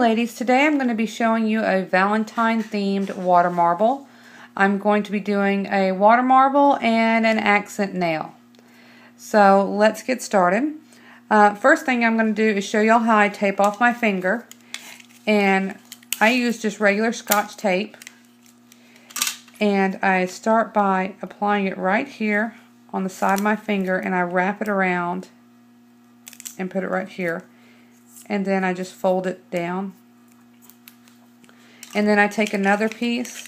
ladies, today I'm going to be showing you a Valentine themed water marble. I'm going to be doing a water marble and an accent nail. So let's get started. First thing I'm going to do is show y'all how I tape off my finger. And I use just regular Scotch tape. And I start by applying it right here on the side of my finger, and I wrap it around and put it right here. And then I just fold it down. And then I take another piece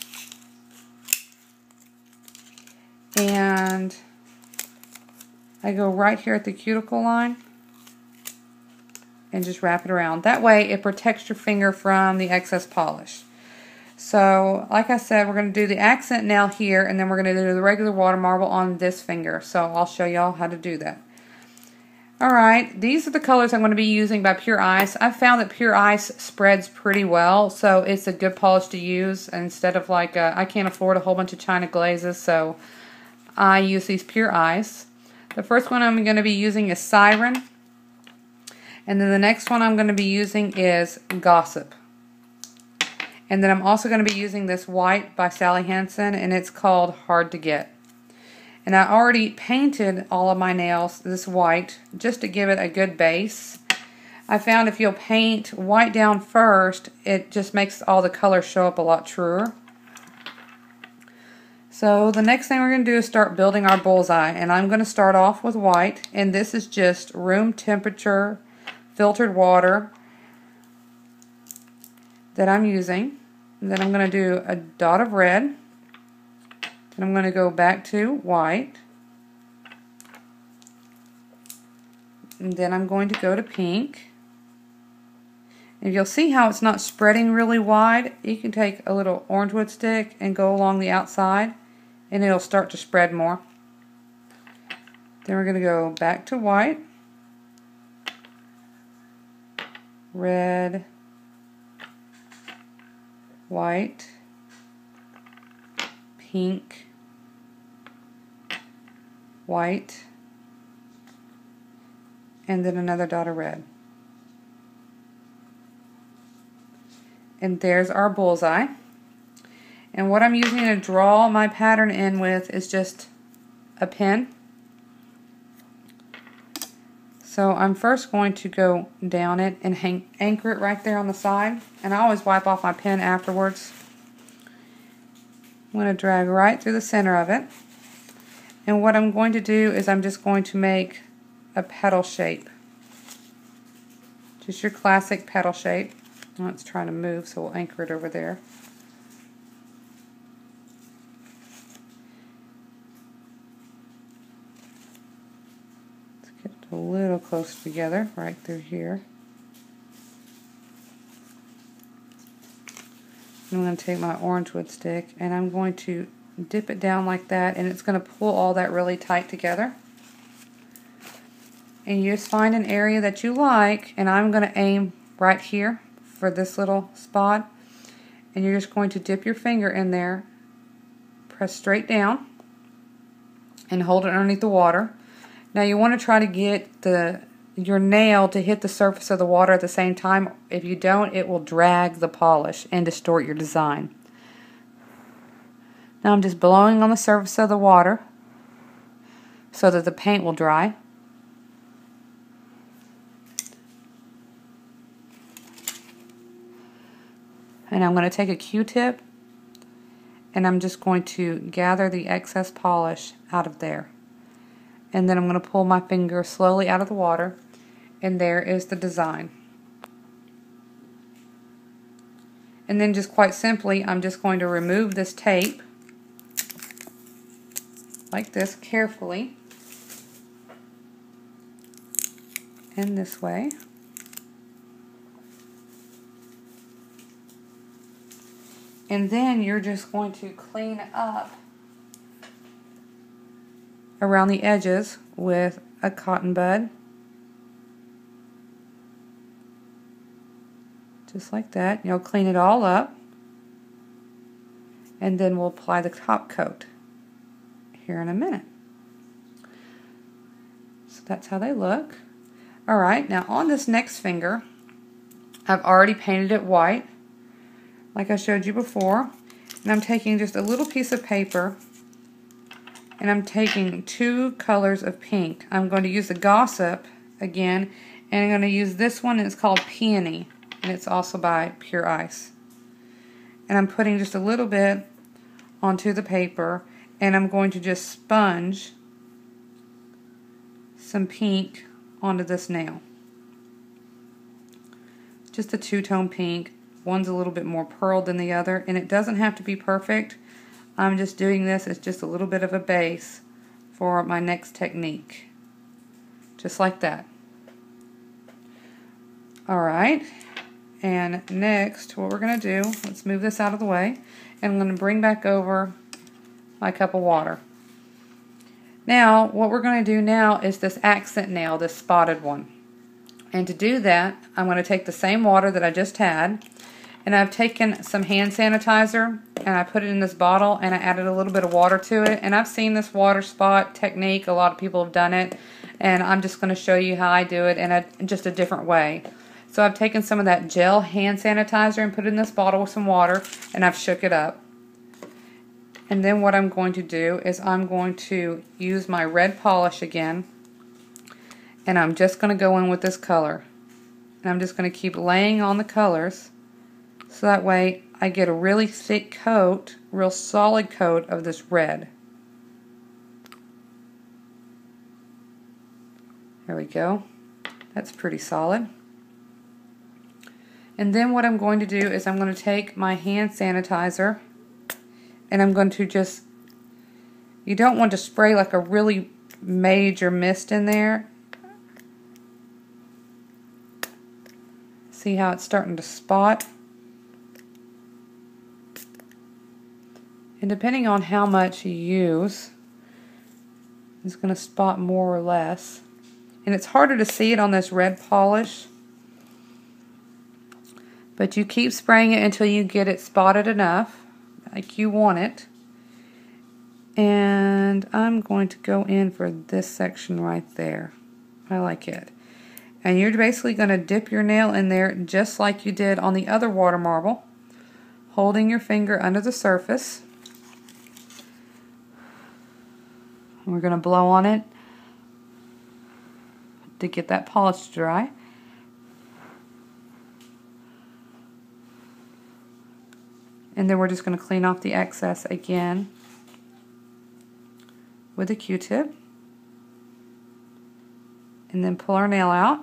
and I go right here at the cuticle line and just wrap it around. That way it protects your finger from the excess polish. So like I said, we're going to do the accent nail here, and then we're going to do the regular water marble on this finger. So I'll show y'all how to do that. Alright, these are the colors I'm going to be using by Pure Ice. I've found that Pure Ice spreads pretty well, so it's a good polish to use instead of like, I can't afford a whole bunch of China glazes, so I use these Pure Ice. The first one I'm going to be using is Siren, and then the next one I'm going to be using is Gossip. And then I'm also going to be using this white by Sally Hansen, and it's called Hard to Get. And I already painted all of my nails this white just to give it a good base. I found if you'll paint white down first, it just makes all the colors show up a lot truer. So the next thing we're going to do is start building our bullseye. And I'm going to start off with white. And this is just room temperature filtered water that I'm using. And then I'm going to do a dot of red. Then I'm going to go back to white. And then I'm going to go to pink. And you'll see how it's not spreading really wide. You can take a little orange wood stick and go along the outside, and it'll start to spread more. Then we're going to go back to white, red, white, pink, white, and then another dot of red. And there's our bullseye. And what I'm using to draw my pattern in with is just a pen. So I'm first going to go down it and anchor it right there on the side. And I always wipe off my pen afterwards. I'm going to drag right through the center of it. And what I'm going to do is I'm just going to make a petal shape. Just your classic petal shape. Well, it's trying to move, so we'll anchor it over there. Let's get it a little closer together, right through here. I'm going to take my orange wood stick and I'm going to dip it down like that, and it's going to pull all that really tight together. And you just find an area that you like, and I'm going to aim right here for this little spot, and you're just going to dip your finger in there, press straight down, and hold it underneath the water. Now you want to try to get your nail to hit the surface of the water at the same time. If you don't, it will drag the polish and distort your design. Now I'm just blowing on the surface of the water so that the paint will dry. And I'm going to take a Q-tip and I'm just going to gather the excess polish out of there. And then I'm going to pull my finger slowly out of the water, and there is the design. And then just quite simply, I'm just going to remove this tape like this carefully, and this way. And then you're just going to clean up around the edges with a cotton bud. Just like that. You'll clean it all up. And then we'll apply the top coat here in a minute. So, that's how they look. Alright, now on this next finger, I've already painted it white, like I showed you before. And I'm taking just a little piece of paper, and I'm taking 2 colors of pink. I'm going to use the Gossip again, and I'm going to use this one, and it's called Peony, and it's also by Pure Ice. And I'm putting just a little bit onto the paper, and I'm going to just sponge some pink onto this nail. Just a 2-tone pink. One's a little bit more pearled than the other, and it doesn't have to be perfect. I'm just doing this as just a little bit of a base for my next technique. Just like that. Alright, and next what we're going to do, let's move this out of the way, and I'm going to bring back over my cup of water. Now, what we're going to do now is this accent nail, this spotted one. And to do that, I'm going to take the same water that I just had, and I've taken some hand sanitizer, and I put it in this bottle, and I added a little bit of water to it. And I've seen this water spot technique. A lot of people have done it, and I'm just going to show you how I do it in just a different way. So I've taken some of that gel hand sanitizer and put it in this bottle with some water, and I've shook it up. And then what I'm going to do is I'm going to use my red polish again, and I'm just going to go in with this color. And I'm just going to keep laying on the colors, so that way I get a really thick coat, real solid coat of this red. There we go. That's pretty solid. And then what I'm going to do is I'm going to take my hand sanitizer, and I'm going to just, you don't want to spray like a really major mist in there. See how it's starting to spot? And depending on how much you use, it's going to spot more or less. And it's harder to see it on this red polish, but you keep spraying it until you get it spotted enough, like you want it. And I'm going to go in for this section right there. I like it. And you're basically going to dip your nail in there just like you did on the other water marble, holding your finger under the surface. And we're going to blow on it to get that polish to dry. And then we're just going to clean off the excess again with a Q-tip. And then pull our nail out.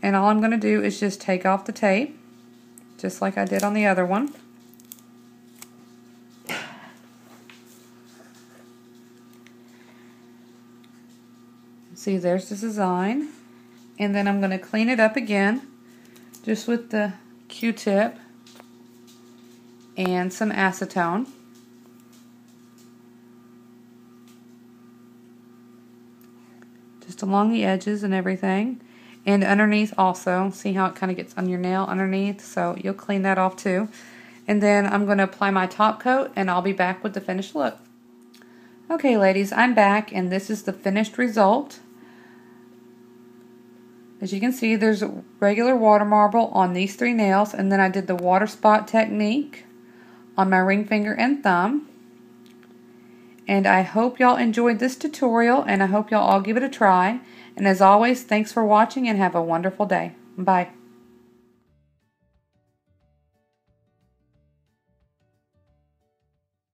And all I'm going to do is just take off the tape, just like I did on the other one. See, there's the design. And then I'm going to clean it up again, just with the Q-tip and some acetone. Just along the edges and everything. And underneath also. See how it kind of gets on your nail underneath? So you'll clean that off too. And then I'm going to apply my top coat, and I'll be back with the finished look. Okay, ladies, I'm back, and this is the finished result. As you can see, there's a regular water marble on these 3 nails, and then I did the water spot technique on my ring finger and thumb. And I hope y'all enjoyed this tutorial, and I hope y'all all give it a try. And as always, thanks for watching, and have a wonderful day. Bye.